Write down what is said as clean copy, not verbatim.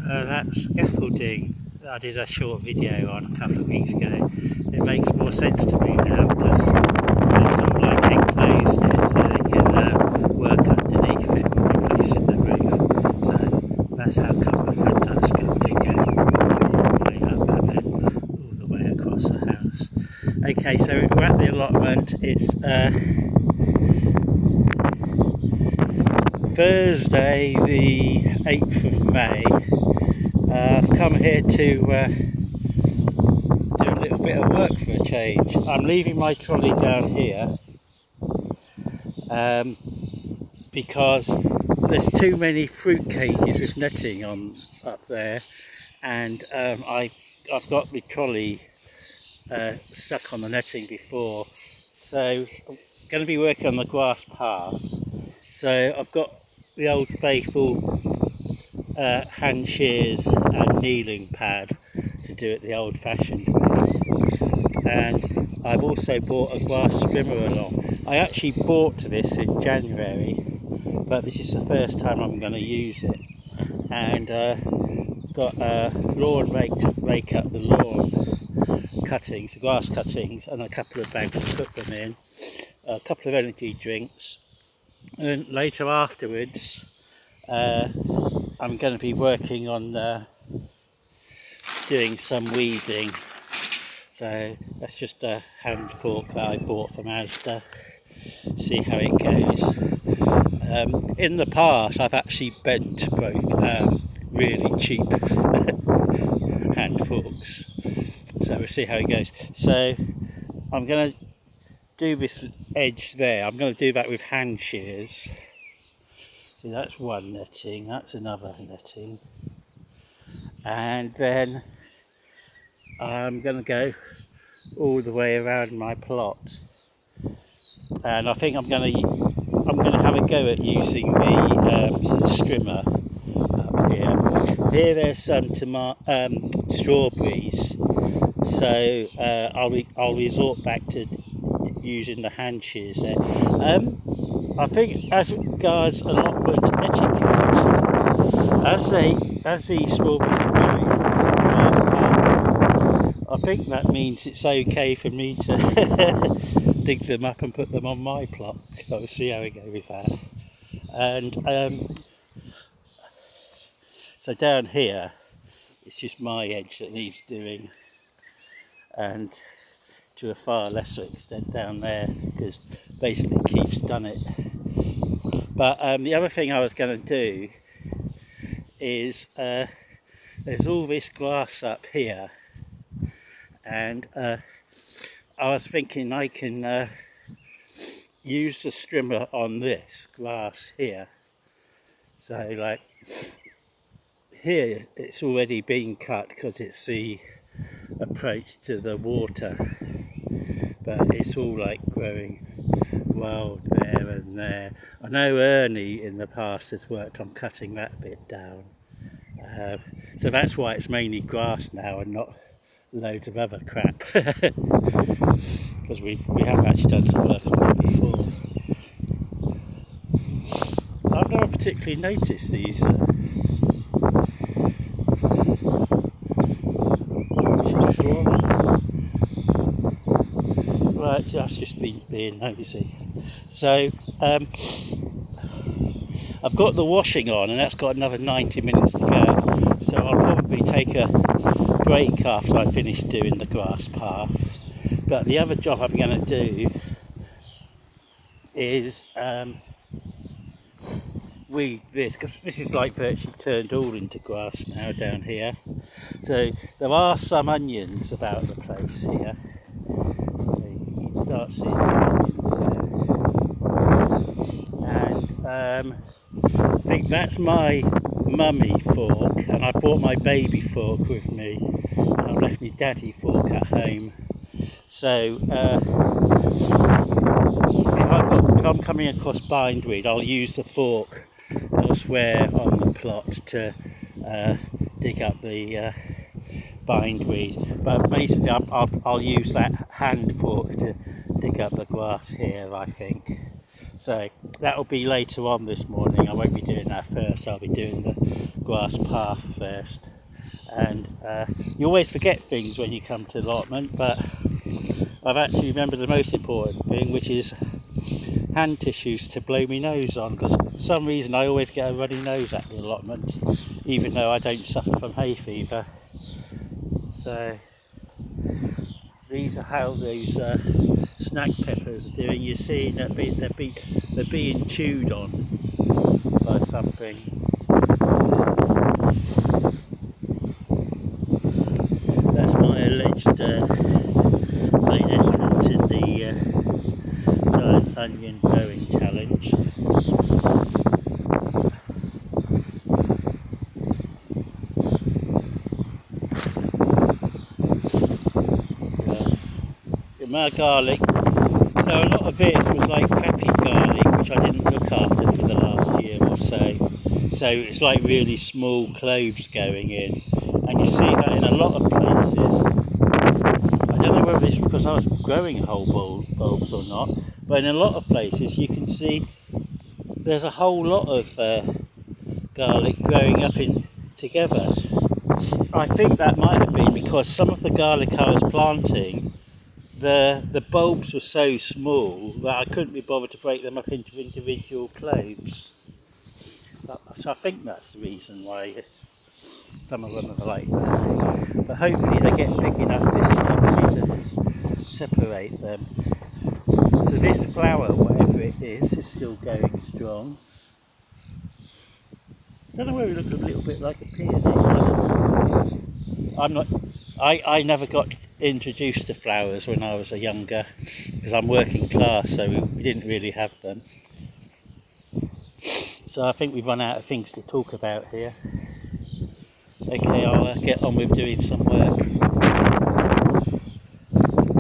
That scaffolding that I did a short video on a couple of weeks ago, it makes more sense to me now because they've sort of like enclosed it so they can work underneath it when replacing the roof. So that's how come we had that scaffolding going all the way up and then all the way across the house. Okay, so we're at the allotment. It's Thursday the 8th of May. I've come here to do a little bit of work for a change. I'm leaving my trolley down here because there's too many fruit cages with netting on up there, and I've got my trolley stuck on the netting before, so I'm going to be working on the grass paths. So I've got the old faithful hand shears and kneeling pad to do it the old fashioned way, and I've also bought a grass strimmer along. I actually bought this in January, but this is the first time I'm going to use it, and got a lawn rake to rake up the lawn cuttings, the grass cuttings, and a couple of bags to put them in, a couple of energy drinks, and later afterwards I'm going to be working on doing some weeding. So that's just a hand fork that I bought from Asda. See how it goes. In the past I've actually bent really cheap hand forks, so we'll see how it goes. So I'm going to do this edge there. I'm going to do that with hand shears. See, that's one netting, that's another netting, and then I'm going to go all the way around my plot, and I think I'm going to have a go at using the strimmer up here. Here there's some strawberries, so I'll resort back to using the hand shears there. I think as regards allotment etiquette, as the strawberries are growing path, I think that means it's okay for me to dig them up and put them on my plot. We'll see how we go with that. And so down here, it's just my edge that needs doing, and to a far lesser extent down there, because basically Keith's done it. But the other thing I was going to do is there's all this grass up here, and I was thinking I can use the strimmer on this grass here. So like here it's already been cut because it's the approach to the water, but it's all like growing wild there and there. I know Ernie in the past has worked on cutting that bit down, so that's why it's mainly grass now and not loads of other crap, because we have actually done some work on it before. I've never particularly noticed these right, that's just been being nosy. So I've got the washing on, and that's got another 90 minutes to go, so I'll probably take a break after I finish doing the grass path. But the other job I'm going to do is weed this, because this is like virtually turned all into grass now down here. So there are some onions about the place here. You can start seeing some onions there. And I think that's my mummy fork, and I brought my baby fork with me, and I've left my daddy fork at home. So if I'm coming across bindweed, I'll use the fork elsewhere on the plot to dig up the bindweed, but basically I'll use that hand fork to dig up the grass here, I think. So that'll be later on this morning. I won't be doing that first. I'll be doing the grass path first. And you always forget things when you come to allotment, but I've actually remembered the most important thing, which is hand tissues to blow my nose on, because for some reason I always get a runny nose at the allotment, even though I don't suffer from hay fever. So these are how those snack peppers are doing. You're seeing that they're being chewed on by something. That's my alleged main entrance in the giant onion growing challenge. My garlic, so a lot of this was like crappy garlic, which I didn't look after for the last year or so. So it's like really small cloves going in, and you see that in a lot of places. I don't know whether this is because I was growing whole bulbs or not, but in a lot of places you can see there's a whole lot of garlic growing up in together. I think that might have been because some of the garlic I was planting, the bulbs were so small that I couldn't be bothered to break them up into individual cloves. So I think that's the reason why some of them are like that. But hopefully they get big enough this year for me to separate them. So this flower, whatever it is still going strong. I don't know whether it looks a little bit like a peony. I never got introduced to flowers when I was a younger, because I'm working class, so we didn't really have them. So I think we've run out of things to talk about here. Okay, I'll get on with doing some work.